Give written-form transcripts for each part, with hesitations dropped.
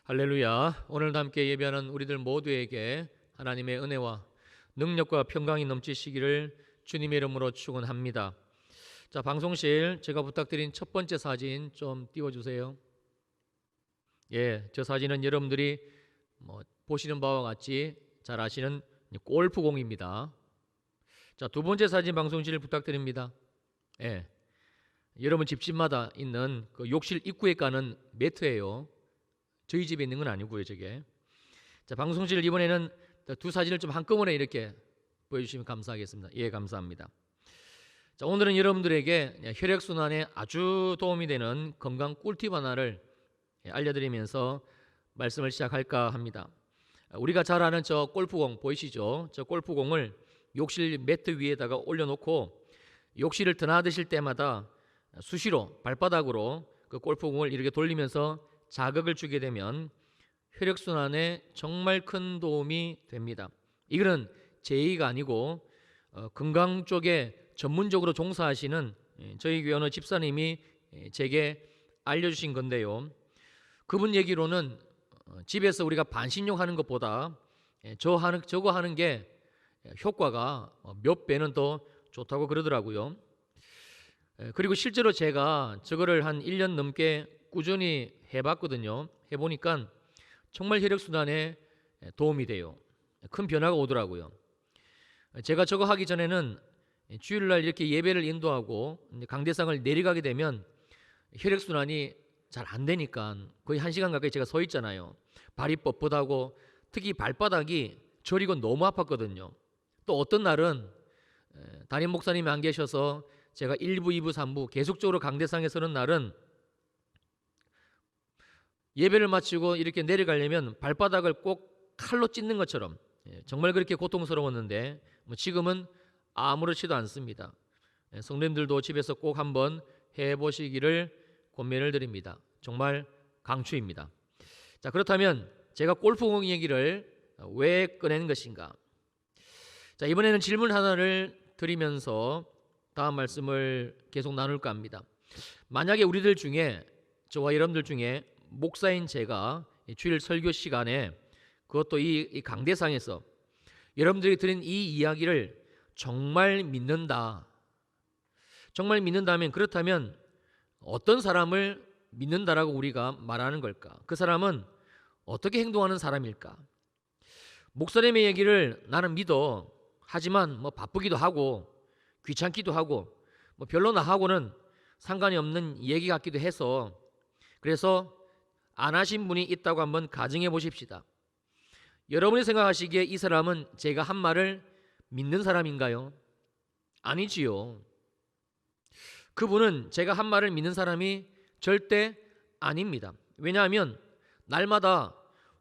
할렐루야. 오늘도 함께 예배하는 우리들 모두에게 하나님의 은혜와 능력과 평강이 넘치시기를 주님의 이름으로 축원합니다. 자, 방송실 제가 부탁드린 첫 번째 사진 좀 띄워주세요. 저 사진은 여러분들이 보시는 바와 같이 잘 아시는 골프공입니다. 자, 두 번째 사진 방송실 부탁드립니다. 여러분 집집마다 있는 그 욕실 입구에 까는 매트예요. 저희 집에 있는 건 아니고요, 저게. 자, 방송실 이번에는 두 사진을 좀 한꺼번에 이렇게 보여주시면 감사하겠습니다. 감사합니다. 자, 오늘은 여러분들에게 혈액순환에 아주 도움이 되는 건강 꿀팁 하나를 알려드리면서 말씀을 시작할까 합니다. 우리가 잘 아는 저 골프공 보이시죠? 저 골프공을 욕실 매트 위에다가 올려놓고 욕실을 드나드실 때마다 수시로 발바닥으로 그 골프공을 이렇게 돌리면서 자극을 주게 되면 혈액순환에 정말 큰 도움이 됩니다. 이거는 제 얘기가 아니고 건강 쪽에 전문적으로 종사하시는 저희 교회 어느 집사님이 제게 알려주신 건데요. 그분 얘기로는 집에서 우리가 반신욕 하는 것보다 저거 하는 게 효과가 몇 배는 더 좋다고 그러더라고요. 그리고 실제로 제가 저거를 한 1년 넘게 꾸준히 해봤거든요. 해보니까 정말 혈액순환에 도움이 돼요. 큰 변화가 오더라고요. 제가 저거 하기 전에는 주일날 이렇게 예배를 인도하고 강대상을 내려가게 되면 혈액순환이 잘 안 되니까 거의 1시간 가까이 제가 서 있잖아요. 발이 뻣뻣하고 특히 발바닥이 저리고 너무 아팠거든요. 또 어떤 날은 담임 목사님이 안 계셔서 제가 1부, 2부, 3부 계속적으로 강대상에 서는 날은 예배를 마치고 이렇게 내려가려면 발바닥을 꼭 칼로 찢는 것처럼 정말 그렇게 고통스러웠는데 지금은 아무렇지도 않습니다. 성도님들도 집에서 꼭 한번 해보시기를 권면을 드립니다. 정말 강추입니다. 자, 그렇다면 제가 골프공 얘기를 왜 꺼낸 것인가? 자, 이번에는 질문 하나를 드리면서 다음 말씀을 계속 나눌까 합니다. 만약에 우리들 중에 저와 여러분들 중에 목사인 제가 주일 설교 시간에 그것도 이 강대상에서 여러분들이 들은 이 이야기를 정말 믿는다. 정말 믿는다면 그렇다면 어떤 사람을 믿는다라고 우리가 말하는 걸까? 그 사람은 어떻게 행동하는 사람일까? 목사님의 얘기를 나는 믿어. 하지만 바쁘기도 하고 귀찮기도 하고 별로 나하고는 상관이 없는 얘기 같기도 해서 그래서 안 하신 분이 있다고 한번 가정해 보십시다. 여러분이 생각하시기에 이 사람은 제가 한 말을 믿는 사람인가요? 아니지요. 그분은 제가 한 말을 믿는 사람이 절대 아닙니다. 왜냐하면 날마다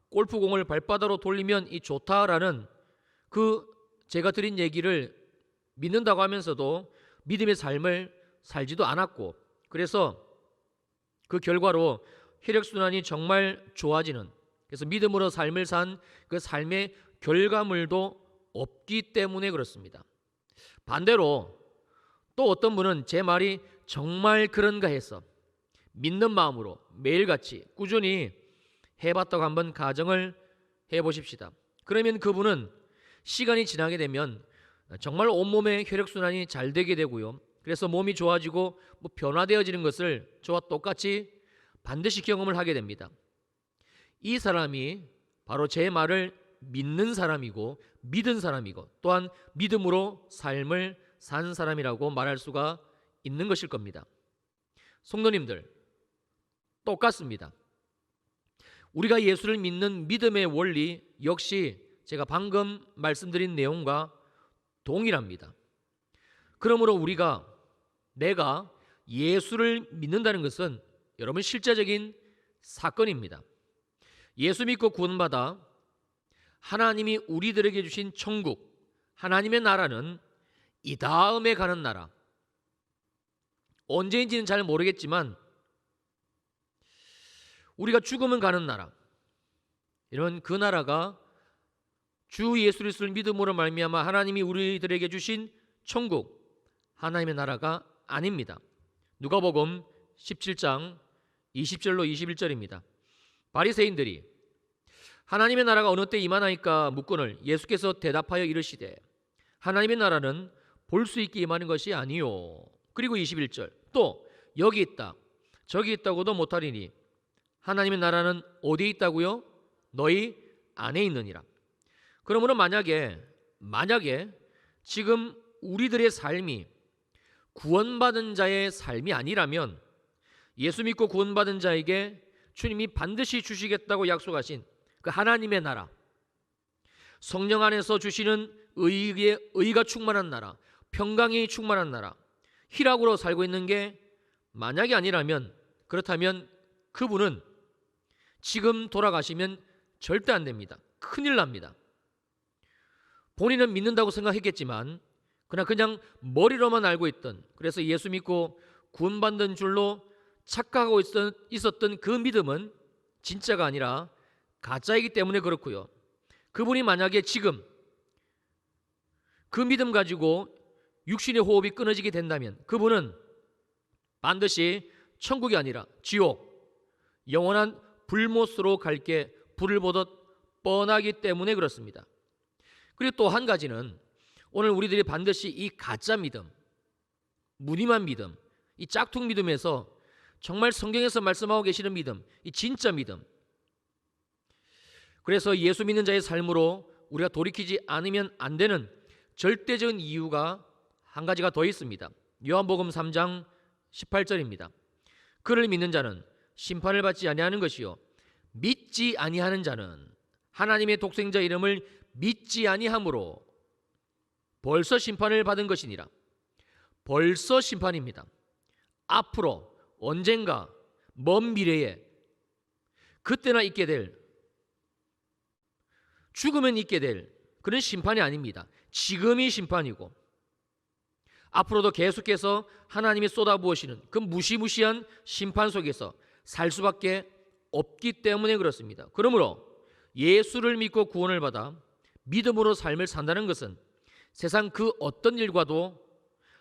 골프공을 발바닥으로 돌리면 이 좋다라는 그 제가 드린 얘기를 믿는다고 하면서도 믿음의 삶을 살지도 않았고 그래서 그 결과로 혈액순환이 정말 좋아지는 그래서 믿음으로 삶을 산 그 삶의 결과물도 없기 때문에 그렇습니다. 반대로 또 어떤 분은 제 말이 정말 그런가 해서 믿는 마음으로 매일같이 꾸준히 해봤다고 한번 가정을 해보십시다. 그러면 그분은 시간이 지나게 되면 정말 온몸의 혈액순환이 잘 되게 되고요. 그래서 몸이 좋아지고 변화되어지는 것을 저와 똑같이 반드시 경험을 하게 됩니다. 이 사람이 바로 제 말을 믿는 사람이고 믿은 사람이고 또한 믿음으로 삶을 산 사람이라고 말할 수가 있는 것일 겁니다. 성도님들 똑같습니다. 우리가 예수를 믿는 믿음의 원리 역시 제가 방금 말씀드린 내용과 동일합니다. 그러므로 내가 예수를 믿는다는 것은 여러분 실제적인 사건입니다. 예수 믿고 구원받아 하나님이 우리들에게 주신 천국, 하나님의 나라는 이 다음에 가는 나라. 언제인지는 잘 모르겠지만 우리가 죽으면 가는 나라. 이런 그 나라가 주 예수 그리스도를 믿음으로 말미암아 하나님이 우리들에게 주신 천국, 하나님의 나라가 아닙니다. 누가복음 17장 20절로 21절입니다. 바리새인들이 하나님의 나라가 어느 때 임하나이까 묻거늘 예수께서 대답하여 이르시되 하나님의 나라는 볼 수 있게 임하는 것이 아니요. 그리고 21절 또 여기 있다 저기 있다고도 못하리니 하나님의 나라는 어디에 있다고요? 너희 안에 있느니라. 그러므로 만약에 지금 우리들의 삶이 구원받은 자의 삶이 아니라면 예수 믿고 구원받은 자에게 주님이 반드시 주시겠다고 약속하신 그 하나님의 나라, 성령 안에서 주시는 의가 충만한 나라, 평강이 충만한 나라, 희락으로 살고 있는 게 만약에 아니라면, 그렇다면 그분은 지금 돌아가시면 절대 안 됩니다. 큰일 납니다. 본인은 믿는다고 생각했겠지만 그러나 그냥 머리로만 알고 있던, 그래서 예수 믿고 구원받는 줄로 착각하고 있었던 그 믿음은 진짜가 아니라 가짜이기 때문에 그렇고요. 그분이 만약에 지금 그 믿음 가지고 육신의 호흡이 끊어지게 된다면 그분은 반드시 천국이 아니라 지옥, 영원한 불못으로 갈 게 불을 보듯 뻔하기 때문에 그렇습니다. 그리고 또 한 가지는 오늘 우리들이 반드시 이 가짜 믿음, 무늬만 믿음, 이 짝퉁 믿음에서 정말 성경에서 말씀하고 계시는 믿음, 이 진짜 믿음, 그래서 예수 믿는 자의 삶으로 우리가 돌이키지 않으면 안 되는 절대적인 이유가 한 가지가 더 있습니다. 요한복음 3장 18절입니다. 그를 믿는 자는 심판을 받지 아니하는 것이요 믿지 아니하는 자는 하나님의 독생자 이름을 믿지 아니함으로 벌써 심판을 받은 것이니라. 벌써 심판입니다. 앞으로 언젠가 먼 미래에 그때나 있게 될, 죽으면 있게 될 그런 심판이 아닙니다. 지금이 심판이고 앞으로도 계속해서 하나님이 쏟아부으시는 그 무시무시한 심판 속에서 살 수밖에 없기 때문에 그렇습니다. 그러므로 예수를 믿고 구원을 받아 믿음으로 삶을 산다는 것은 세상 그 어떤 일과도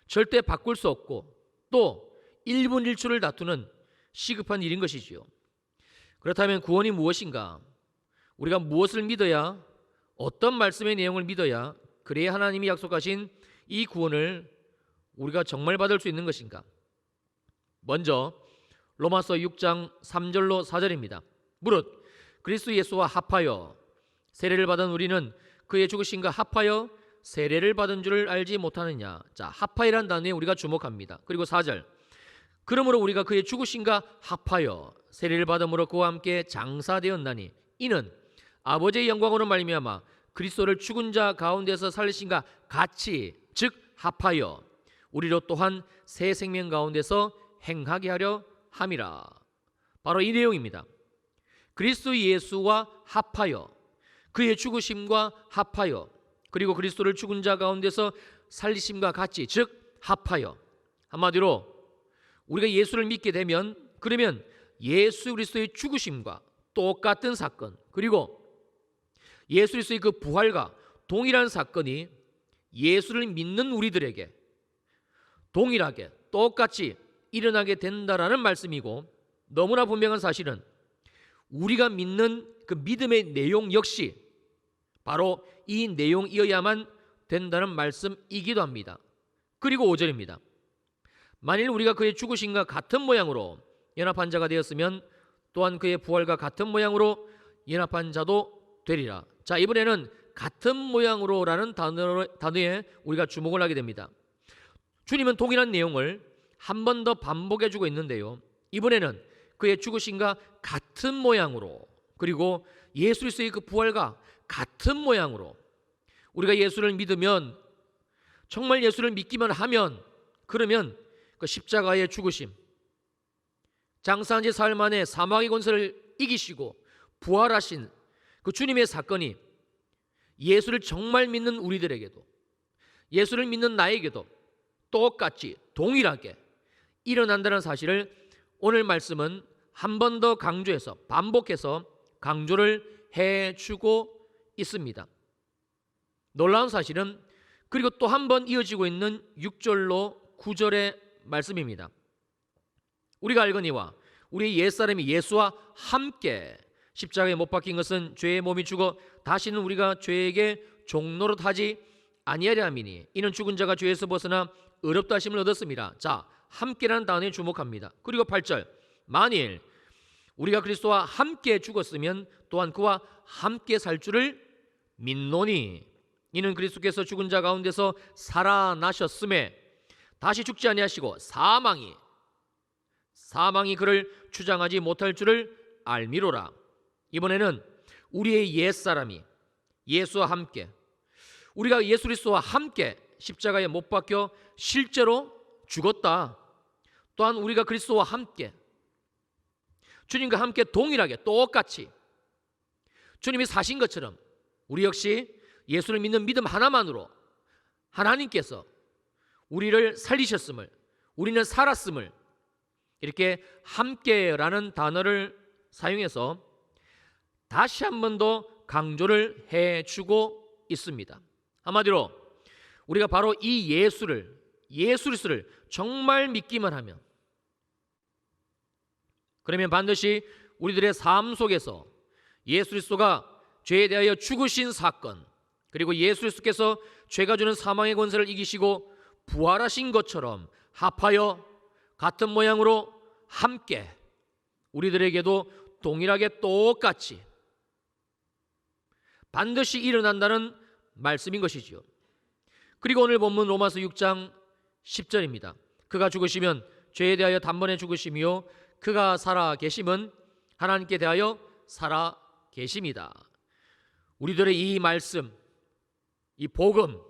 절대 바꿀 수 없고 또 1분 1초를 다투는 시급한 일인 것이지요. 그렇다면 구원이 무엇인가? 우리가 무엇을 믿어야, 어떤 말씀의 내용을 믿어야 그래야 하나님이 약속하신 이 구원을 우리가 정말 받을 수 있는 것인가? 먼저 로마서 6장 3절로 4절입니다. 무릇 그리스도 예수와 합하여 세례를 받은 우리는 그의 죽으심과 합하여 세례를 받은 줄을 알지 못하느냐. 자, 합하여란 단어에 우리가 주목합니다. 그리고 4절 그러므로 우리가 그의 죽으심과 합하여 세례를 받음으로 그와 함께 장사되었나니 이는 아버지의 영광으로 말미암아 그리스도를 죽은 자 가운데서 살리신과 같이, 즉 합하여 우리로 또한 새 생명 가운데서 행하게 하려 함이라. 바로 이 내용입니다. 그리스도 예수와 합하여 그의 죽으심과 합하여 그리고 그리스도를 죽은 자 가운데서 살리심과 같이, 즉 합하여. 한마디로 우리가 예수를 믿게 되면 그러면 예수 그리스도의 죽으심과 똑같은 사건, 그리고 예수 그리스도의 그 부활과 동일한 사건이 예수를 믿는 우리들에게 동일하게 똑같이 일어나게 된다라는 말씀이고, 너무나 분명한 사실은 우리가 믿는 그 믿음의 내용 역시 바로 이 내용이어야만 된다는 말씀이기도 합니다. 그리고 5절입니다. 만일 우리가 그의 죽으심과 같은 모양으로 연합한 자가 되었으면 또한 그의 부활과 같은 모양으로 연합한 자도 되리라. 자, 이번에는 같은 모양으로라는 단어에 우리가 주목을 하게 됩니다. 주님은 동일한 내용을 한 번 더 반복해 주고 있는데요, 이번에는 그의 죽으심과 같은 모양으로 그리고 예수 그리스도의 그 부활과 같은 모양으로 우리가 예수를 믿으면, 정말 예수를 믿기만 하면, 그러면 그 십자가의 죽으심, 장사한 지 사흘 만에 사망의 권세를 이기시고 부활하신 그 주님의 사건이 예수를 정말 믿는 우리들에게도, 예수를 믿는 나에게도 똑같이 동일하게 일어난다는 사실을 오늘 말씀은 한 번 더 강조해서, 반복해서 강조를 해주고 있습니다. 놀라운 사실은 그리고 또 한 번 이어지고 있는 6절로 9절의 말씀입니다. 우리가 알거니와 우리 옛사람이 예수와 함께 십자가에 못 박힌 것은 죄의 몸이 죽어 다시는 우리가 죄에게 종노릇하지 아니하려 함이니 이는 죽은 자가 죄에서 벗어나 의롭다 하심을 얻었습니다. 자, 함께라는 단어에 주목합니다. 그리고 8절, 만일 우리가 그리스도와 함께 죽었으면 또한 그와 함께 살 줄을 믿노니 이는 그리스도께서 죽은 자 가운데서 살아나셨음에 다시 죽지 아니하시고 사망이 그를 주장하지 못할 줄을 알미로라. 이번에는 우리의 옛사람이 예수와 함께, 우리가 예수 그리스도와 함께 십자가에 못 박혀 실제로 죽었다. 또한 우리가 그리스도와 함께, 주님과 함께 동일하게 똑같이 주님이 사신 것처럼 우리 역시 예수를 믿는 믿음 하나만으로 하나님께서 우리를 살리셨음을, 우리는 살았음을, 이렇게 함께라는 단어를 사용해서 다시 한 번 더 강조를 해주고 있습니다. 한마디로 우리가 바로 이 예수 그리스도를 정말 믿기만 하면, 그러면 반드시 우리들의 삶 속에서 예수 그리스도가 죄에 대하여 죽으신 사건, 그리고 예수 그리스도께서 죄가 주는 사망의 권세를 이기시고 부활하신 것처럼 합하여 같은 모양으로 함께 우리들에게도 동일하게 똑같이 반드시 일어난다는 말씀인 것이지요. 그리고 오늘 본문 로마서 6장 10절입니다. 그가 죽으시면 죄에 대하여 단번에 죽으시며 그가 살아 계심은 하나님께 대하여 살아 계심이다. 우리들의 이 말씀, 이 복음,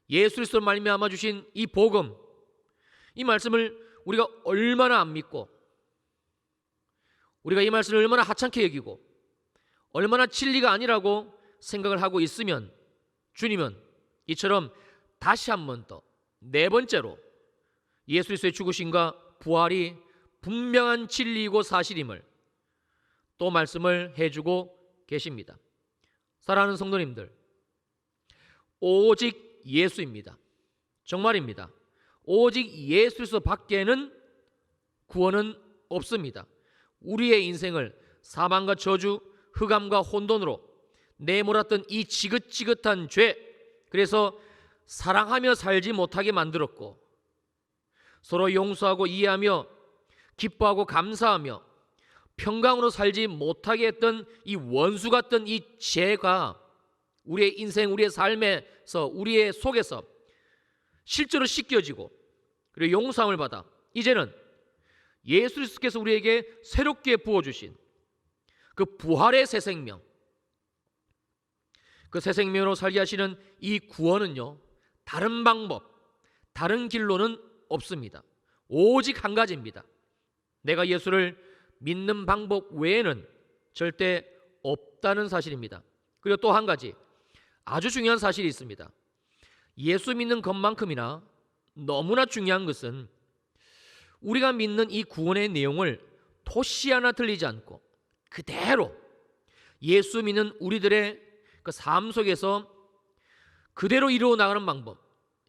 예수 그리스도로 말미암아 주신 이 복음, 이 말씀을 우리가 얼마나 안 믿고, 우리가 이 말씀을 얼마나 하찮게 여기고 얼마나 진리가 아니라고 생각을 하고 있으면 주님은 이처럼 다시 한 번 더 네 번째로 예수 그리스도의 죽으심과 부활이 분명한 진리이고 사실임을 또 말씀을 해주고 계십니다. 사랑하는 성도님들, 오직 예수입니다. 정말입니다. 오직 예수 그리스도 밖에는 구원은 없습니다. 우리의 인생을 사망과 저주, 흑암과 혼돈으로 내몰았던 이 지긋지긋한 죄, 그래서 사랑하며 살지 못하게 만들었고, 서로 용서하고 이해하며 기뻐하고 감사하며 평강으로 살지 못하게 했던 이 원수 같던 이 죄가 우리의 인생, 우리의 삶에서, 우리의 속에서 실제로 씻겨지고 그리고 용서함을 받아 이제는 예수 그리스도께서 우리에게 새롭게 부어주신 그 부활의 새 생명, 그 새 생명으로 살게 하시는 이 구원은요, 다른 방법, 다른 길로는 없습니다. 오직 한 가지입니다. 내가 예수를 믿는 방법 외에는 절대 없다는 사실입니다. 그리고 또 한 가지 아주 중요한 사실이 있습니다. 예수 믿는 것만큼이나 너무나 중요한 것은 우리가 믿는 이 구원의 내용을 토시 하나 틀리지 않고 그대로 예수 믿는 우리들의 그 삶 속에서 그대로 이루어 나가는 방법,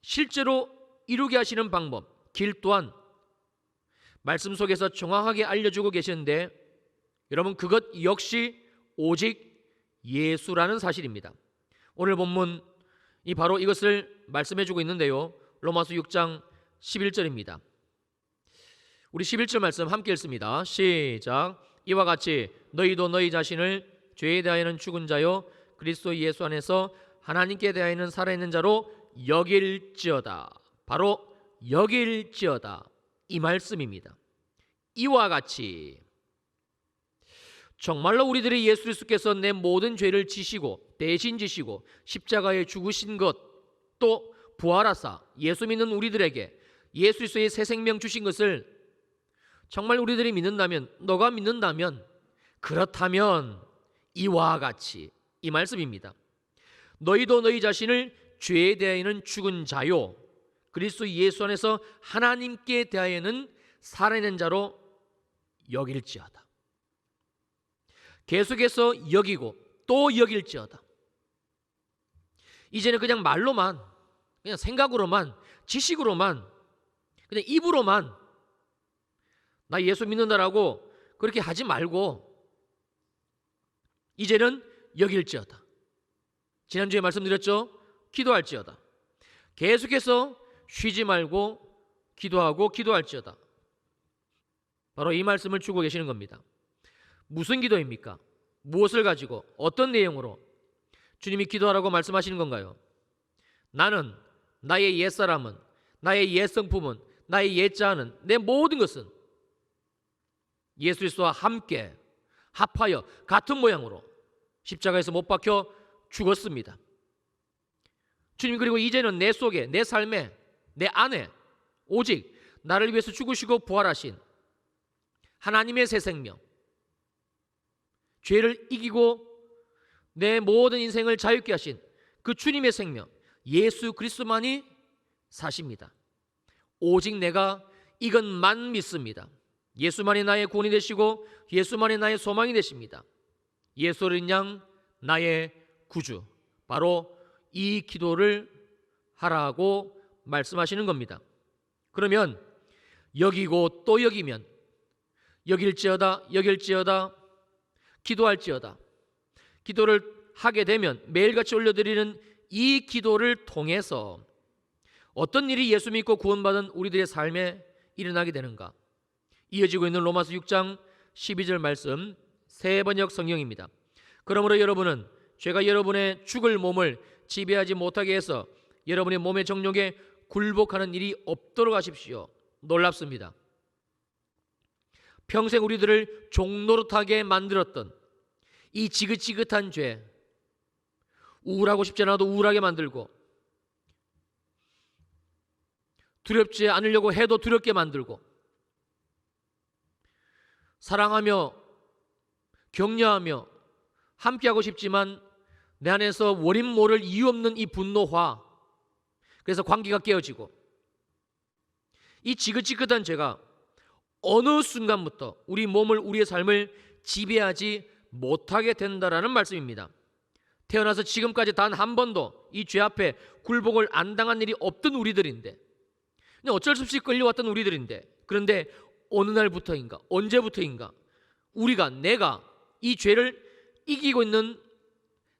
실제로 이루게 하시는 방법, 길 또한 말씀 속에서 정확하게 알려주고 계시는데, 여러분 그것 역시 오직 예수라는 사실입니다. 오늘 본문이 바로 이것을 말씀해주고 있는데요, 로마서 6장 11절입니다. 우리 11절 말씀 함께 읽습니다. 시작. 이와 같이 너희도 너희 자신을 죄에 대하여는 죽은 자요 그리스도 예수 안에서 하나님께 대하여는 살아있는 자로 여길지어다. 바로 여길지어다, 이 말씀입니다. 이와 같이 정말로 우리들의 예수 그리스도께서 내 모든 죄를 지시고 대신 지시고 십자가에 죽으신 것, 또 부활하사 예수 믿는 우리들에게 예수 그리스도의 새 생명 주신 것을 정말 우리들이 믿는다면, 너가 믿는다면, 그렇다면 이와 같이, 이 말씀입니다. 너희도 너희 자신을 죄에 대하여는 죽은 자요 그리스도 예수 안에서 하나님께 대하여는 살아있는 자로 여길지어다. 계속해서 여기고 또 여길지어다. 이제는 그냥 말로만, 그냥 생각으로만, 지식으로만, 그냥 입으로만 나 예수 믿는다라고 그렇게 하지 말고 이제는 여길지어다. 지난주에 말씀드렸죠? 기도할지어다. 계속해서 쉬지 말고 기도하고 기도할지어다. 바로 이 말씀을 주고 계시는 겁니다. 무슨 기도입니까? 무엇을 가지고 어떤 내용으로 주님이 기도하라고 말씀하시는 건가요? 나는, 나의 옛사람은, 나의 옛성품은, 나의 옛자아는, 내 모든 것은 예수 그리스도와 함께 합하여 같은 모양으로 십자가에서 못 박혀 죽었습니다. 주님, 그리고 이제는 내 속에, 내 삶에, 내 안에 오직 나를 위해서 죽으시고 부활하신 하나님의 새 생명, 죄를 이기고 내 모든 인생을 자유케 하신 그 주님의 생명 예수 그리스도만이 사십니다. 오직 내가 이것만 믿습니다. 예수만이 나의 구원이 되시고 예수만이 나의 소망이 되십니다. 예수 어린 양 나의 구주, 바로 이 기도를 하라고 말씀하시는 겁니다. 그러면 여기고 또 여기면 여길지어다 여길지어다 기도할지어다, 기도를 하게 되면 매일같이 올려드리는 이 기도를 통해서 어떤 일이 예수 믿고 구원받은 우리들의 삶에 일어나게 되는가? 이어지고 있는 로마서 6장 12절 말씀, 새 번역 성경입니다. 그러므로 여러분은 죄가 여러분의 죽을 몸을 지배하지 못하게 해서 여러분의 몸의 정욕에 굴복하는 일이 없도록 하십시오. 놀랍습니다. 평생 우리들을 종노릇하게 만들었던 이 지긋지긋한 죄, 우울하고 싶지 않아도 우울하게 만들고 두렵지 않으려고 해도 두렵게 만들고 사랑하며 격려하며 함께하고 싶지만 내 안에서 원인 모를 이유 없는 이 분노화, 그래서 관계가 깨어지고 이 지긋지긋한 죄가 어느 순간부터 우리 몸을, 우리의 삶을 지배하지 못하게 된다라는 말씀입니다. 태어나서 지금까지 단 한 번도 이 죄 앞에 굴복을 안 당한 일이 없던 우리들인데, 그냥 어쩔 수 없이 끌려왔던 우리들인데, 그런데 어느 날부터인가, 언제부터인가 내가 이 죄를 이기고 있는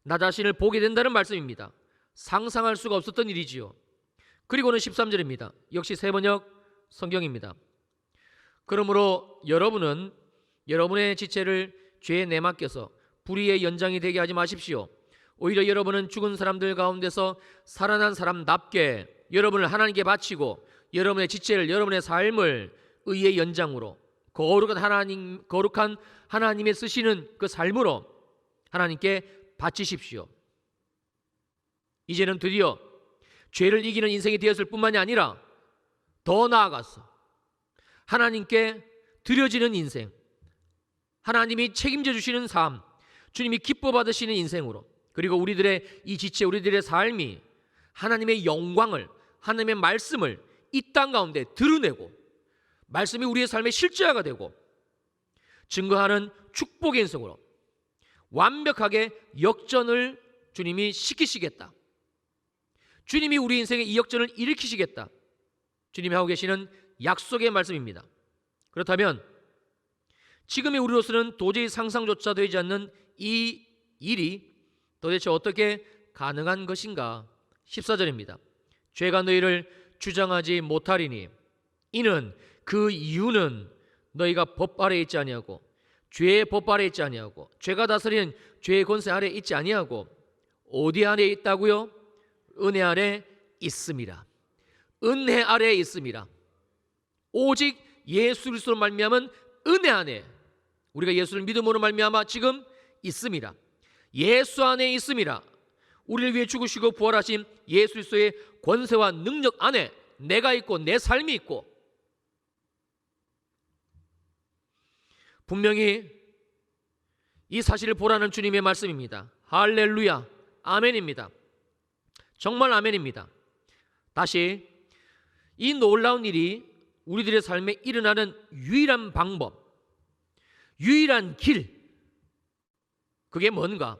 나 자신을 보게 된다는 말씀입니다. 상상할 수가 없었던 일이지요. 그리고는 13절입니다. 역시 새 번역 성경입니다. 그러므로 여러분은 여러분의 지체를 죄에 내맡겨서 불의의 연장이 되게 하지 마십시오. 오히려 여러분은 죽은 사람들 가운데서 살아난 사람답게 여러분을 하나님께 바치고 여러분의 지체를, 여러분의 삶을 의의 연장으로 거룩한 하나님의 쓰시는 그 삶으로 하나님께 바치십시오. 이제는 드디어 죄를 이기는 인생이 되었을 뿐만이 아니라 더 나아가서 하나님께 드려지는 인생, 하나님이 책임져 주시는 삶, 주님이 기뻐 받으시는 인생으로, 그리고 우리들의 이 지체, 우리들의 삶이 하나님의 영광을, 하나님의 말씀을 이 땅 가운데 드러내고 말씀이 우리의 삶의 실제화가 되고 증거하는 축복의 인생으로 완벽하게 역전을 주님이 시키시겠다. 주님이 우리 인생의 이 역전을 일으키시겠다. 주님이 하고 계시는 약속의 말씀입니다. 그렇다면 지금의 우리로서는 도저히 상상조차 되지 않는 이 일이 도대체 어떻게 가능한 것인가? 14절입니다. 죄가 너희를 주장하지 못하리니 이는 그 이유는 너희가 법 아래에 있지 아니하고 죄의 법 아래에 있지 아니하고 죄가 다스리는 죄의 권세 아래에 있지 아니하고 어디 아래에 있다고요? 은혜 아래에 있음이라. 은혜 아래에 있음이라. 오직 예수 그리스도로 말미암은 은혜 안에 우리가 예수를 믿음으로 말미암아 지금 있음이라. 예수 안에 있음이라. 우리를 위해 죽으시고 부활하신 예수 그리스도의 권세와 능력 안에 내가 있고 내 삶이 있고, 분명히 이 사실을 보라는 주님의 말씀입니다. 할렐루야, 아멘입니다. 정말 아멘입니다. 다시 이 놀라운 일이 우리들의 삶에 일어나는 유일한 방법, 유일한 길, 그게 뭔가?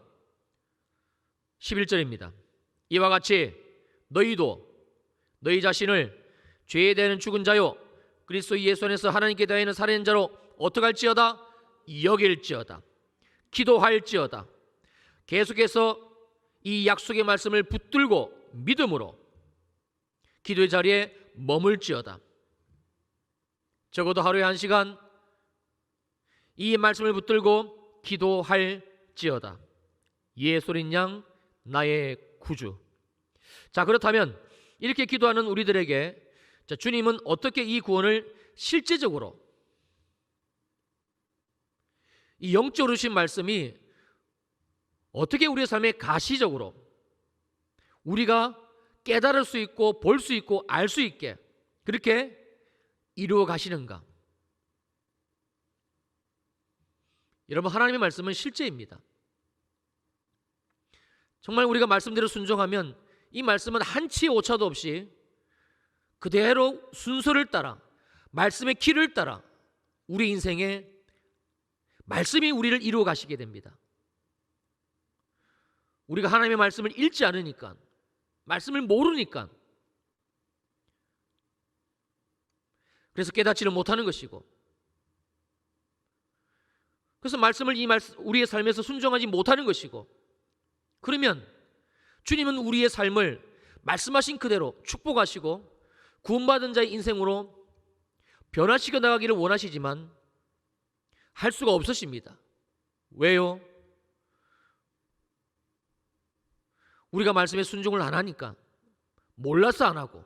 11절입니다. 이와 같이 너희도 너희 자신을 죄에 대한 죽은 자요 그리스도 예수 안에서 하나님께 대하여는 살아있는 자로 어떡할지어다? 여길지어다, 기도할지어다. 계속해서 이 약속의 말씀을 붙들고 믿음으로 기도의 자리에 머물지어다. 적어도 하루에 1시간 이 말씀을 붙들고 기도할지어다. 예수님 양 나의 구주. 자, 그렇다면 이렇게 기도하는 우리들에게 주님은 어떻게 이 구원을 실제적으로, 이 영적으로 주신 말씀이 어떻게 우리의 삶에 가시적으로 우리가 깨달을 수 있고 볼 수 있고 알 수 있게 그렇게 이루어 가시는가? 여러분, 하나님의 말씀은 실제입니다. 정말 우리가 말씀대로 순종하면 이 말씀은 한치의 오차도 없이 그대로 순서를 따라 말씀의 길을 따라 우리 인생에 말씀이 우리를 이루어 가시게 됩니다. 우리가 하나님의 말씀을 읽지 않으니까, 말씀을 모르니까, 그래서 깨닫지를 못하는 것이고, 그래서 말씀을 우리의 삶에서 순종하지 못하는 것이고, 그러면 주님은 우리의 삶을 말씀하신 그대로 축복하시고 구원받은 자의 인생으로 변화시켜 나가기를 원하시지만 할 수가 없으십니다. 왜요? 우리가 말씀에 순종을 안 하니까, 몰라서 안 하고,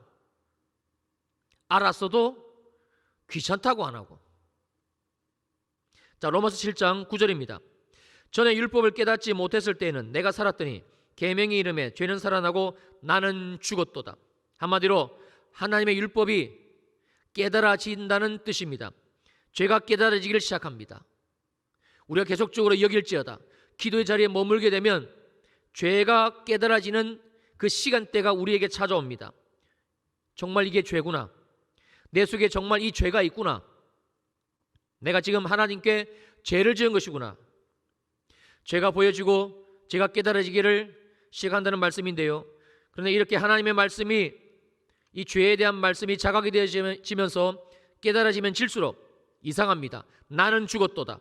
알았어도 귀찮다고 안 하고. 자, 로마서 7장 9절입니다. 전에 율법을 깨닫지 못했을 때에는 내가 살았더니 계명의 이름에 죄는 살아나고 나는 죽었도다. 한마디로 하나님의 율법이 깨달아진다는 뜻입니다. 죄가 깨달아지기를 시작합니다. 우리가 계속적으로 여길지어다 기도의 자리에 머물게 되면 죄가 깨달아지는 그 시간대가 우리에게 찾아옵니다. 정말 이게 죄구나. 내 속에 정말 이 죄가 있구나. 내가 지금 하나님께 죄를 지은 것이구나. 죄가 보여지고 죄가 깨달아지기를 시작한다는 말씀인데요. 그런데 이렇게 하나님의 말씀이, 이 죄에 대한 말씀이 자각이 되어지면서 깨달아지면 질수록 이상합니다. 나는 죽었도다.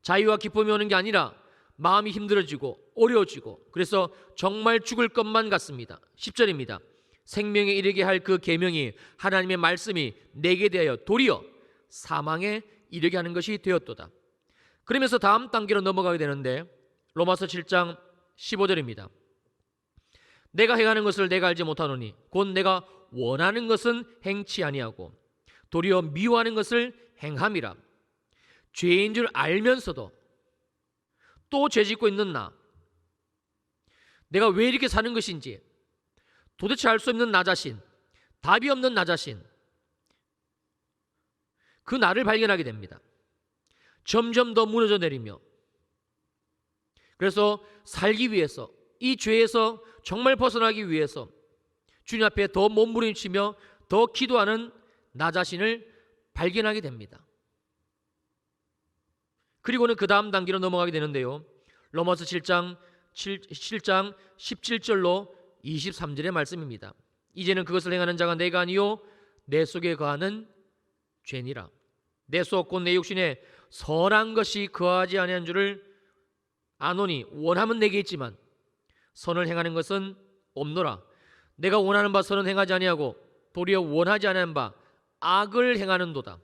자유와 기쁨이 오는 게 아니라 마음이 힘들어지고 어려워지고, 그래서 정말 죽을 것만 같습니다. 10절입니다. 생명에 이르게 할 그 계명이, 하나님의 말씀이 내게 대하여 도리어 사망에 이르게 하는 것이 되었도다. 그러면서 다음 단계로 넘어가게 되는데 로마서 7장 15절입니다. 내가 행하는 것을 내가 알지 못하노니 곧 내가 원하는 것은 행치 아니하고 도리어 미워하는 것을 행함이라. 죄인 줄 알면서도 또 죄짓고 있는 나, 내가 왜 이렇게 사는 것인지 도대체 알 수 없는 나 자신, 답이 없는 나 자신, 그 나를 발견하게 됩니다. 점점 더 무너져 내리며, 그래서 살기 위해서, 이 죄에서 정말 벗어나기 위해서 주님 앞에 더 몸부림치며 더 기도하는 나 자신을 발견하게 됩니다. 그리고는 그 다음 단계로 넘어가게 되는데요. 로마서 7장 17절로 23절의 말씀입니다. 이제는 그것을 행하는 자가 내가 아니요 내 속에 거하는 죄니라. 내 속 곧 내 육신에 선한 것이 거하지 아니한 줄을 아노니 원함은 내게 있지만 선을 행하는 것은 없노라. 내가 원하는 바 선은 행하지 아니하고 도리어 원하지 아니한 바 악을 행하는도다.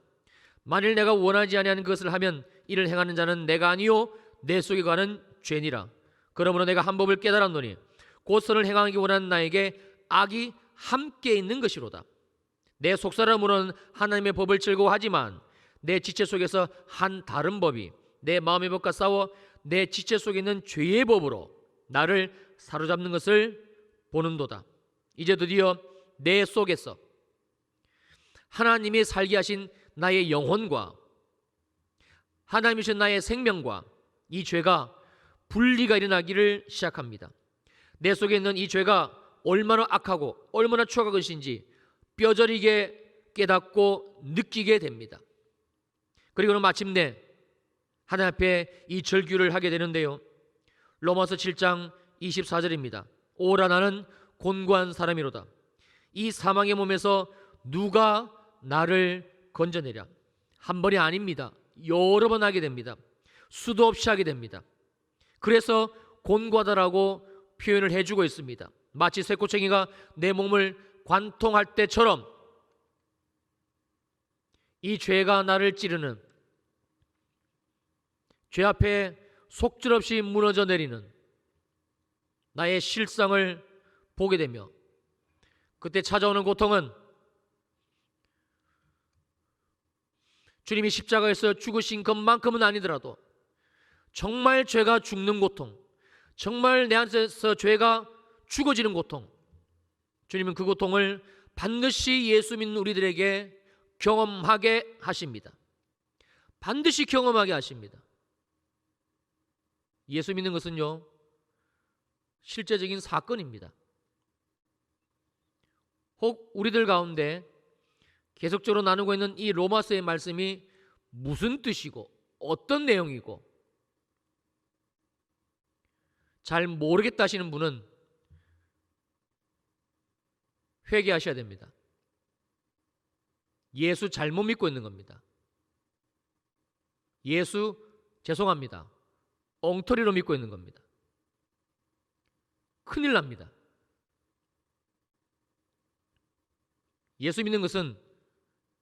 만일 내가 원하지 아니하는 것을 하면 이를 행하는 자는 내가 아니요 내 속에 거하는 죄니라. 그러므로 내가 한 법을 깨달았노니 곧 선을 행하기 원하는 나에게 악이 함께 있는 것이로다. 내 속사람으로는 하나님의 법을 즐거워하지만 내 지체 속에서 한 다른 법이 내 마음의 법과 싸워 내 지체 속에 있는 죄의 법으로 나를 사로잡는 것을 보는도다. 이제 드디어 내 속에서 하나님이 살게 하신 나의 영혼과 하나님이 주신 나의 생명과 이 죄가 분리가 일어나기를 시작합니다. 내 속에 있는 이 죄가 얼마나 악하고 얼마나 추악한 것인지 뼈저리게 깨닫고 느끼게 됩니다. 그리고는 마침내 하나님 앞에 이 절규를 하게 되는데요. 로마서 7장 24절입니다. 오라 나는 곤고한 사람이로다. 이 사망의 몸에서 누가 나를 건져내랴. 한 번이 아닙니다. 여러 번 하게 됩니다. 수도 없이 하게 됩니다. 그래서 곤고하다라고 표현을 해주고 있습니다. 마치 쇠꼬챙이가 내 몸을 관통할 때처럼 이 죄가 나를 찌르는, 죄 앞에 속절없이 무너져 내리는 나의 실상을 보게 되며, 그때 찾아오는 고통은 주님이 십자가에서 죽으신 것만큼은 아니더라도 정말 죄가 죽는 고통, 정말 내 안에서 죄가 죽어지는 고통, 주님은 그 고통을 반드시 예수 믿는 우리들에게 경험하게 하십니다. 반드시 경험하게 하십니다. 예수 믿는 것은요, 실제적인 사건입니다. 혹 우리들 가운데 계속적으로 나누고 있는 이 로마서의 말씀이 무슨 뜻이고 어떤 내용이고 잘 모르겠다 하시는 분은 회개하셔야 됩니다. 예수 잘못 믿고 있는 겁니다. 예수 죄송합니다, 엉터리로 믿고 있는 겁니다. 큰일 납니다. 예수 믿는 것은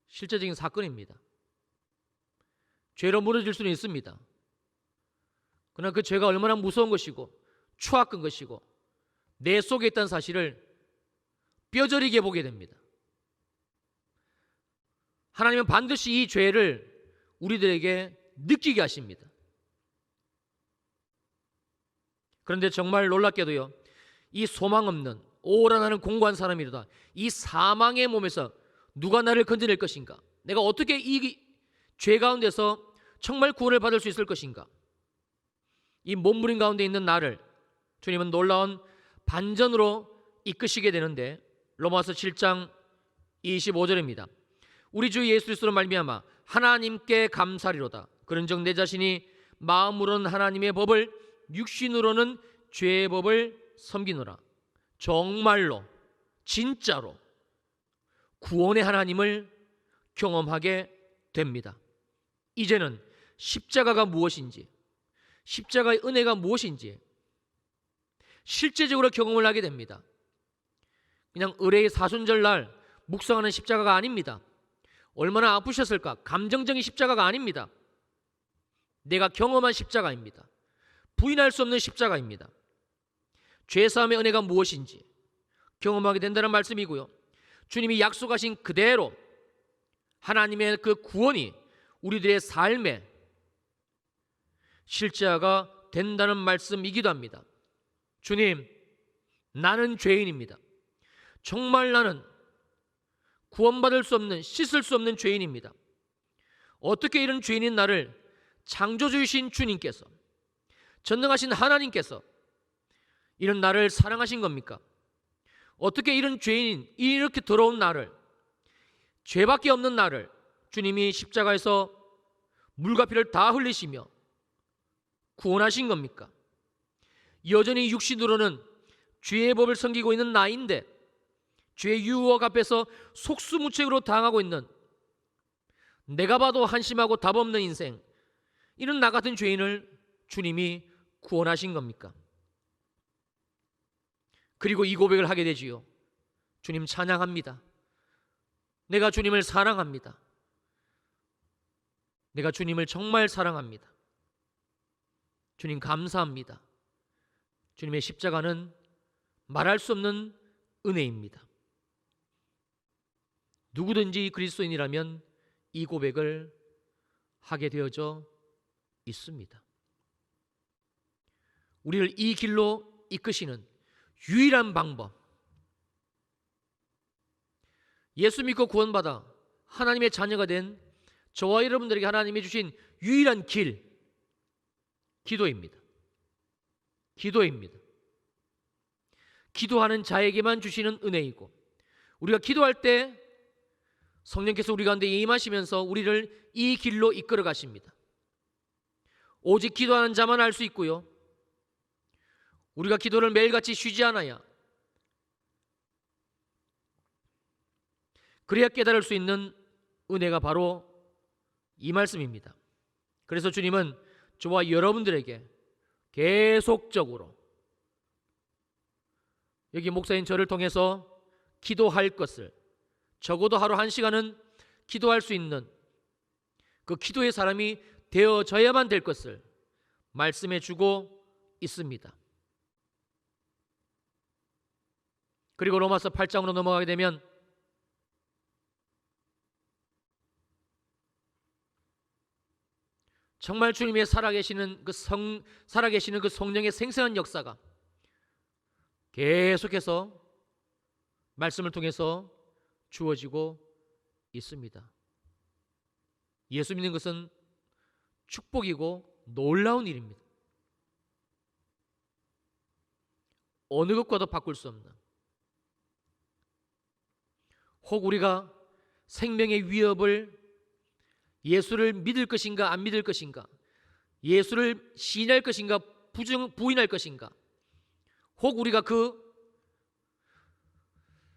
실제적인 사건입니다. 죄로 무너질 수는 있습니다. 그러나 그 죄가 얼마나 무서운 것이고 추악한 것이고 내 속에 있다는 사실을 뼈저리게 보게 됩니다. 하나님은 반드시 이 죄를 우리들에게 느끼게 하십니다. 그런데 정말 놀랍게도요, 이 소망 없는 오라나는 공고한 사람이로다, 이 사망의 몸에서 누가 나를 건져낼 것인가? 내가 어떻게 이 죄 가운데서 정말 구원을 받을 수 있을 것인가? 이 몸부림 가운데 있는 나를 주님은 놀라운 반전으로 이끄시게 되는데, 로마서 7장 25절입니다. 우리 주 예수 그리스도로 말미암아 하나님께 감사리로다. 그런즉 내 자신이 마음으로는 하나님의 법을, 육신으로는 죄의 법을 섬기노라. 정말로 진짜로 구원의 하나님을 경험하게 됩니다. 이제는 십자가가 무엇인지, 십자가의 은혜가 무엇인지 실제적으로 경험을 하게 됩니다. 그냥 의례의 사순절날 묵상하는 십자가가 아닙니다. 얼마나 아프셨을까, 감정적인 십자가가 아닙니다. 내가 경험한 십자가입니다. 부인할 수 없는 십자가입니다. 죄사함의 은혜가 무엇인지 경험하게 된다는 말씀이고요, 주님이 약속하신 그대로 하나님의 그 구원이 우리들의 삶에 실제화가 된다는 말씀이기도 합니다. 주님, 나는 죄인입니다. 정말 나는 구원받을 수 없는, 씻을 수 없는 죄인입니다. 어떻게 이런 죄인인 나를 창조주이신 주님께서, 전능하신 하나님께서 이런 나를 사랑하신 겁니까? 어떻게 이런 죄인, 이렇게 더러운 나를, 죄밖에 없는 나를 주님이 십자가에서 물과 피를 다 흘리시며 구원하신 겁니까? 여전히 육신으로는 죄의 법을 섬기고 있는 나인데, 죄의 유혹 앞에서 속수무책으로 당하고 있는, 내가 봐도 한심하고 답 없는 인생, 이런 나 같은 죄인을 주님이 구원하신 겁니까? 그리고 이 고백을 하게 되지요. 주님 찬양합니다. 내가 주님을 사랑합니다. 내가 주님을 정말 사랑합니다. 주님 감사합니다. 주님의 십자가는 말할 수 없는 은혜입니다. 누구든지 그리스도인이라면 이 고백을 하게 되어져 있습니다. 우리를 이 길로 이끄시는 유일한 방법, 예수 믿고 구원받아 하나님의 자녀가 된 저와 여러분들에게 하나님이 주신 유일한 길, 기도입니다. 기도입니다. 기도하는 자에게만 주시는 은혜이고, 우리가 기도할 때 성령께서 우리 가운데 임하시면서 우리를 이 길로 이끌어 가십니다. 오직 기도하는 자만 알 수 있고요, 우리가 기도를 매일같이 쉬지 않아야, 그래야 깨달을 수 있는 은혜가 바로 이 말씀입니다. 그래서 주님은 저와 여러분들에게 계속적으로 여기 목사인 저를 통해서 기도할 것을, 적어도 하루 1시간은 기도할 수 있는 그 기도의 사람이 되어져야만 될 것을 말씀해 주고 있습니다. 그리고 로마서 8장으로 넘어가게 되면 정말 주님의 살아계시는 그 성령의 생생한 역사가 계속해서 말씀을 통해서 주어지고 있습니다. 예수 믿는 것은 축복이고 놀라운 일입니다. 어느 것과도 바꿀 수 없는, 혹 우리가 생명의 위협을 예수를 믿을 것인가 안 믿을 것인가, 예수를 시인할 것인가 부인할 것인가, 혹 우리가 그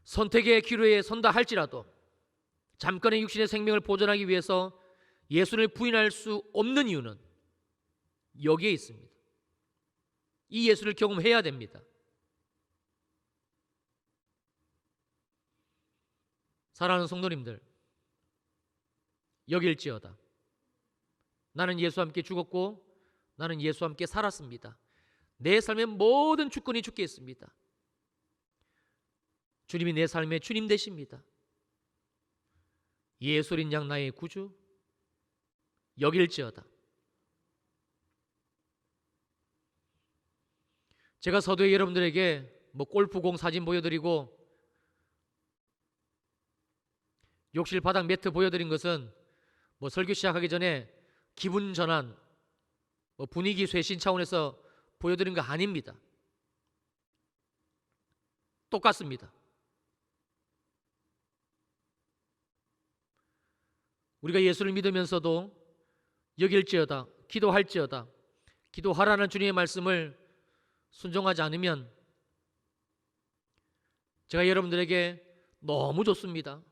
선택의 기로에 선다 할지라도 잠깐의 육신의 생명을 보존하기 위해서 예수를 부인할 수 없는 이유는 여기에 있습니다. 이 예수를 경험해야 됩니다. 사랑하는 성도님들, 여길지어다 나는 예수와 함께 죽었고 나는 예수와 함께 살았습니다. 내 삶의 모든 주권이 주께 있습니다. 주님이 내 삶의 주님 되십니다. 예수 어린 양 나의 구주, 여길지어다. 제가 서두에 여러분들에게 골프공 사진 보여드리고 욕실 바닥 매트 보여드린 것은 설교 시작하기 전에 기분 전환, 분위기 쇄신 차원에서 보여드린 거 아닙니다. 똑같습니다. 우리가 예수를 믿으면서도 여길지어다, 기도할지어다, 기도하라는 주님의 말씀을 순종하지 않으면 제가 여러분들에게 너무 좋습니다.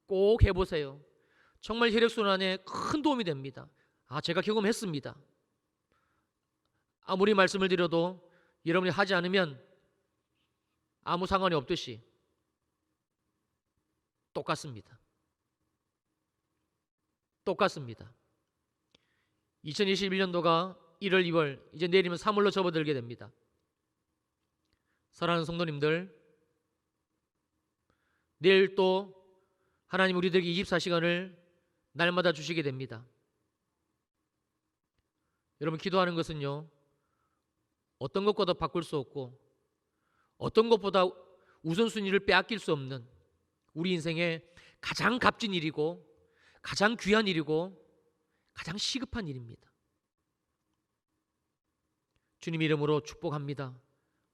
꼭 해보세요. 정말 혈액순환에 큰 도움이 됩니다. 제가 경험했습니다. 아무리 말씀을 드려도 여러분이 하지 않으면 아무 상관이 없듯이 똑같습니다. 똑같습니다. 2021년도가 1월, 2월, 이제 내일이면 3월로 접어들게 됩니다. 사랑하는 성도님들, 내일 또 하나님 우리들에게 24시간을 날마다 주시게 됩니다. 여러분, 기도하는 것은요, 어떤 것과도 바꿀 수 없고 어떤 것보다 우선순위를 빼앗길 수 없는 우리 인생의 가장 값진 일이고 가장 귀한 일이고 가장 시급한 일입니다. 주님 이름으로 축복합니다.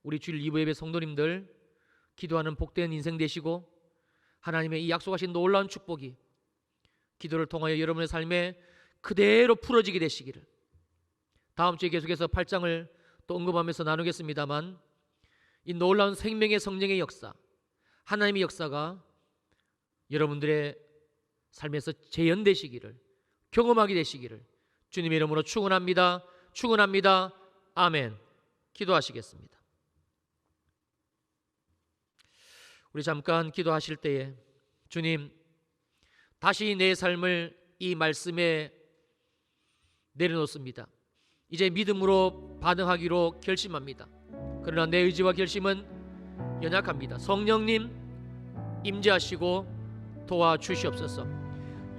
우리 주일 2부 예배 성도님들 기도하는 복된 인생 되시고 하나님의 이 약속하신 놀라운 축복이 기도를 통하여 여러분의 삶에 그대로 풀어지게 되시기를. 다음 주에 계속해서 8장을 또 언급하면서 나누겠습니다만, 이 놀라운 생명의 성령의 역사, 하나님의 역사가 여러분들의 삶에서 재현되시기를, 경험하게 되시기를 주님의 이름으로 축원합니다. 축원합니다. 아멘. 기도하시겠습니다. 우리 잠깐 기도하실 때에, 주님, 다시 내 삶을 이 말씀에 내려놓습니다. 이제 믿음으로 반응하기로 결심합니다. 그러나 내 의지와 결심은 연약합니다. 성령님 임재하시고 도와주시옵소서.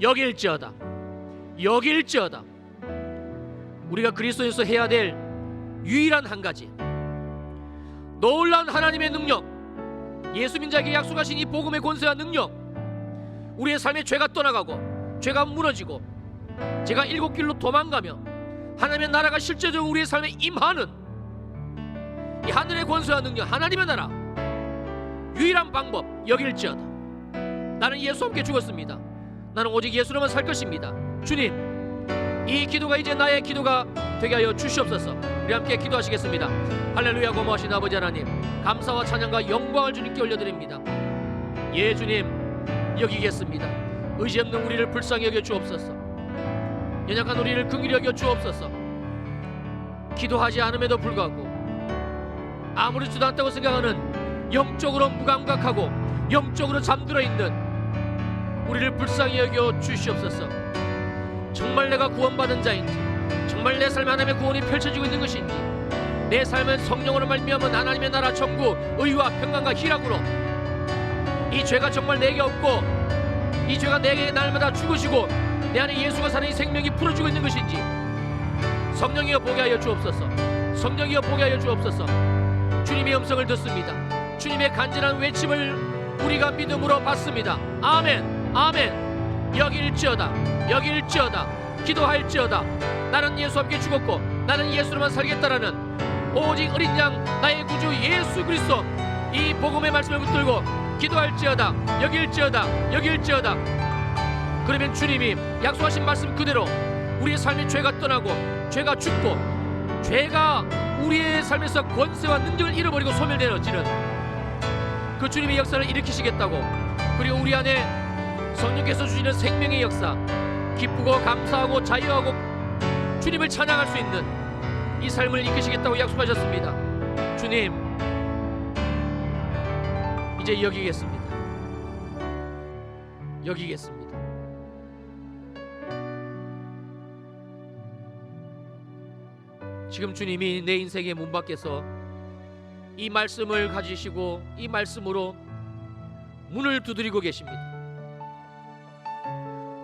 여길지어다, 여길지어다. 우리가 그리스도인으로서 해야 될 유일한 한 가지, 놀라운 하나님의 능력, 예수 믿는 자에게 약속하신 이 복음의 권세와 능력, 우리의 삶에 죄가 떠나가고 죄가 무너지고 제가 일곱 길로 도망가며 하나님의 나라가 실제적으로 우리의 삶에 임하는 이 하늘의 권세와 능력, 하나님의 나라 유일한 방법, 여길지어다. 나는 예수와 함께 죽었습니다. 나는 오직 예수로만 살 것입니다. 주님, 이 기도가 이제 나의 기도가 되게 하여 주시옵소서. 우리 함께 기도하시겠습니다. 할렐루야. 고마우신 아버지 하나님, 감사와 찬양과 영광을 주님께 올려드립니다. 예, 주님, 여기겠습니다. 의지 없는 우리를 불쌍히 여겨 주옵소서. 연약한 우리를 긍휼히 여겨 주옵소서. 기도하지 않음에도 불구하고 아무렇지도 않다고 생각하는 영적으로 무감각하고 영적으로 잠들어 있는 우리를 불쌍히 여겨 주시옵소서. 정말 내가 구원받은 자인지, 정말 내 삶 하나님의 구원이 펼쳐지고 있는 것인지, 내 삶은 성령으로 말미암은 하나님의 나라 천국 의와 평강과 희락으로 이 죄가 정말 내게 없고 이 죄가 내게 날마다 죽으시고 내 안에 예수가 사는 이 생명이 풀어지고 있는 것인지 성령이여 보게 하여 주옵소서. 성령이여 보게 하여 주옵소서. 주님의 음성을 듣습니다. 주님의 간절한 외침을 우리가 믿음으로 받습니다. 아멘, 아멘. 여길지어다, 여길지어다, 기도할지어다. 나는 예수와 함께 죽었고 나는 예수로만 살겠다라는 오직 어린 양 나의 구주 예수 그리스도 이 복음의 말씀을 붙들고 기도할지어다, 여길지어다, 여길지어다. 그러면 주님이 약속하신 말씀 그대로 우리의 삶의 죄가 떠나고 죄가 죽고 죄가 우리의 삶에서 권세와 능력을 잃어버리고 소멸되어지는 그 주님의 역사를 일으키시겠다고, 그리고 우리 안에 성령께서 주시는 생명의 역사, 기쁘고 감사하고 자유하고 주님을 찬양할 수 있는 이 삶을 이끄시겠다고 약속하셨습니다. 주님, 이제 여기겠습니다. 여기겠습니다. 지금 주님이 내 인생의 문 밖에서 이 말씀을 가지시고 이 말씀으로 문을 두드리고 계십니다.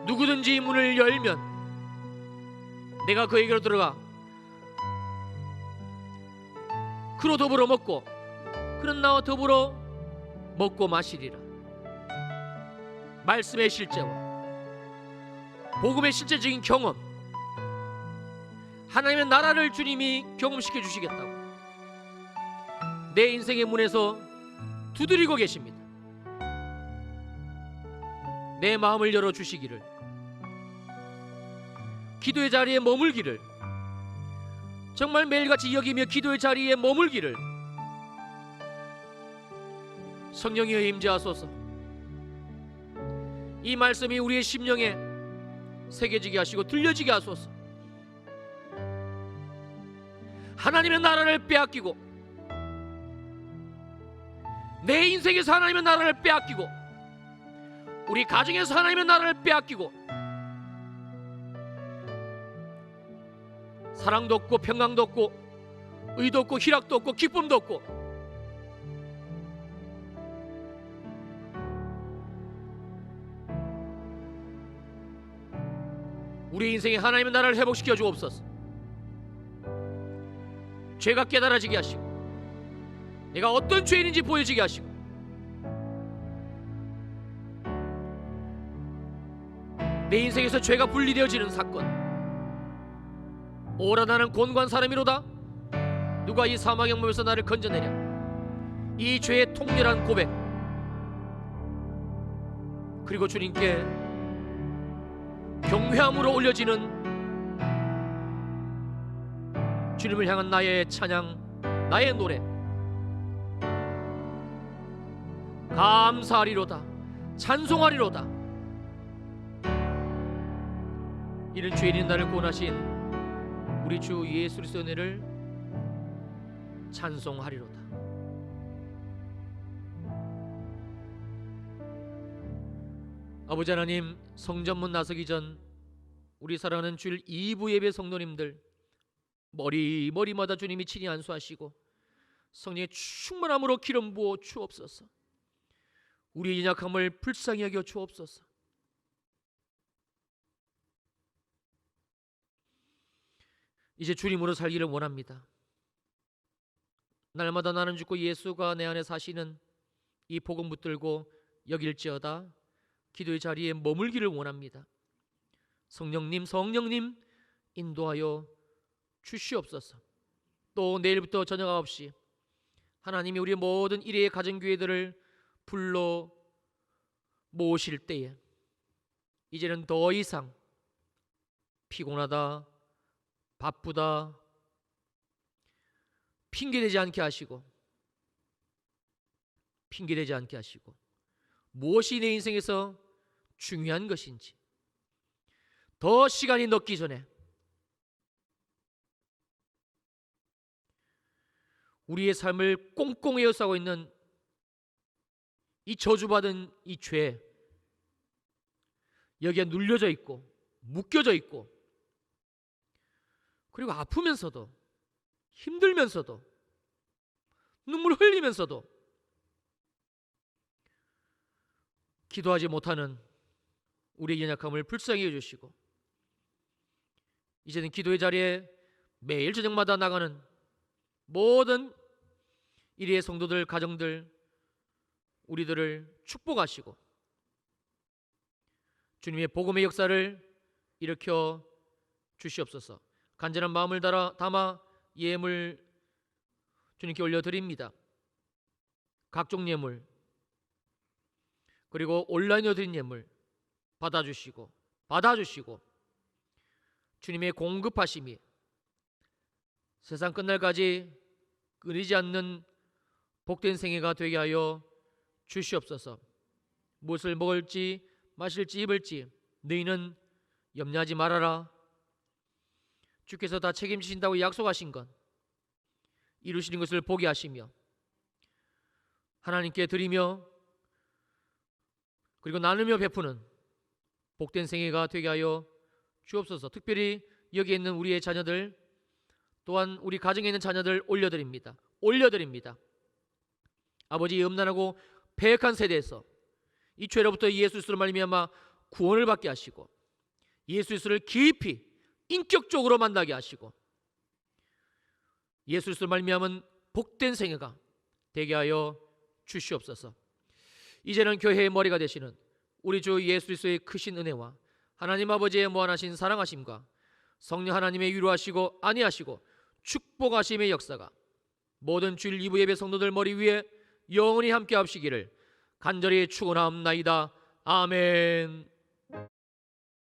누구든지 이 문을 열면 내가 그에게로 들어가 그로 더불어 먹고 그는 나와 더불어 먹고 마시리라. 말씀의 실제와 복음의 실제적인 경험, 하나님의 나라를 주님이 경험시켜 주시겠다고 내 인생의 문에서 두드리고 계십니다. 내 마음을 열어주시기를, 기도의 자리에 머물기를, 정말 매일같이 여기며 기도의 자리에 머물기를 성령이여 임재하소서. 이 말씀이 우리의 심령에 새겨지게 하시고 들려지게 하소서. 하나님의 나라를 빼앗기고 내 인생에서 하나님의 나라를 빼앗기고 우리 가정에서 하나님의 나라를 빼앗기고 사랑도 없고 평강도 없고 의도 없고 희락도 없고 기쁨도 없고 우리 인생에 하나님의 나라를 회복시켜 주옵소서. 죄가 깨달아지게 하시고 내가 어떤 죄인인지 보여지게 하시고 내 인생에서 죄가 분리되어지는 사건, 오라 나는 곤고한 사람이로다, 누가 이 사망의 몸에서 나를 건져내랴. 이 죄의 통렬한 고백, 그리고 주님께 경외함으로 올려지는 주님을 향한 나의 찬양, 나의 노래, 감사하리로다, 찬송하리로다. 이는 죄인인 나를 구원하신 우리 주 예수 그리스도의 은혜를 찬송하리로다. 아버지 하나님, 성전문 나서기 전 우리 사랑하는 주일 2부 예배 성도님들 머리마다 주님이 친히 안수하시고 성령의 충만함으로 기름 부어 주옵소서. 우리의 연약함을 불쌍히 여겨 주옵소서. 이제 주님으로 살기를 원합니다. 날마다 나는 죽고 예수가 내 안에 사시는 이 복음 붙들고 여길지어다 기도의 자리에 머물기를 원합니다. 성령님 인도하여 주시옵소서. 또 내일부터 저녁 9시 하나님이 우리의 모든 일회의 가정교회들을 불러 모으실 때에 이제는 더 이상 피곤하다, 바쁘다 핑계대지 않게 하시고 무엇이 내 인생에서 중요한 것인지 더 시간이 늦기 전에 우리의 삶을 꽁꽁 에워싸고 있는 이 저주받은 이 죄, 여기에 눌려져 있고 묶여져 있고, 그리고 아프면서도 힘들면서도 눈물 흘리면서도 기도하지 못하는 우리의 연약함을 불쌍히 여주시고, 이제는 기도의 자리에 매일 저녁마다 나가는 모든 이리의 성도들, 가정들, 우리들을 축복하시고 주님의 복음의 역사를 일으켜 주시옵소서. 간절한 마음을 담아 예물 주님께 올려드립니다. 각종 예물, 그리고 온라인으로 드린 예물 받아주시고 주님의 공급하심이 세상 끝날까지 끊이지 않는 복된 생애가 되게 하여 주시옵소서. 무엇을 먹을지 마실지 입을지 너희는 염려하지 말아라. 주께서 다 책임지신다고 약속하신 것 이루시는 것을 보게 하시며 하나님께 드리며 그리고 나누며 베푸는 복된 생애가 되게 하여 주옵소서. 특별히 여기 있는 우리의 자녀들, 또한 우리 가정에 있는 자녀들 올려드립니다. 아버지, 염난하고 패역한 세대에서 이 죄로부터 예수 그리스도로 말미암아 구원을 받게 하시고 예수 그리스도를 깊이 인격적으로 만나게 하시고 예수 그리스도로 말미암은 복된 생애가 되게 하여 주시옵소서. 이제는 교회의 머리가 되시는 우리 주 예수 그리스도의 크신 은혜와 하나님 아버지의 무한하신 사랑하심과 성령 하나님의 위로하시고 안위하시고 축복하심의 역사가 모든 주일 2부 예배 성도들 머리 위에 영원히 함께 하시기를 간절히 축원하옵나이다. 아멘.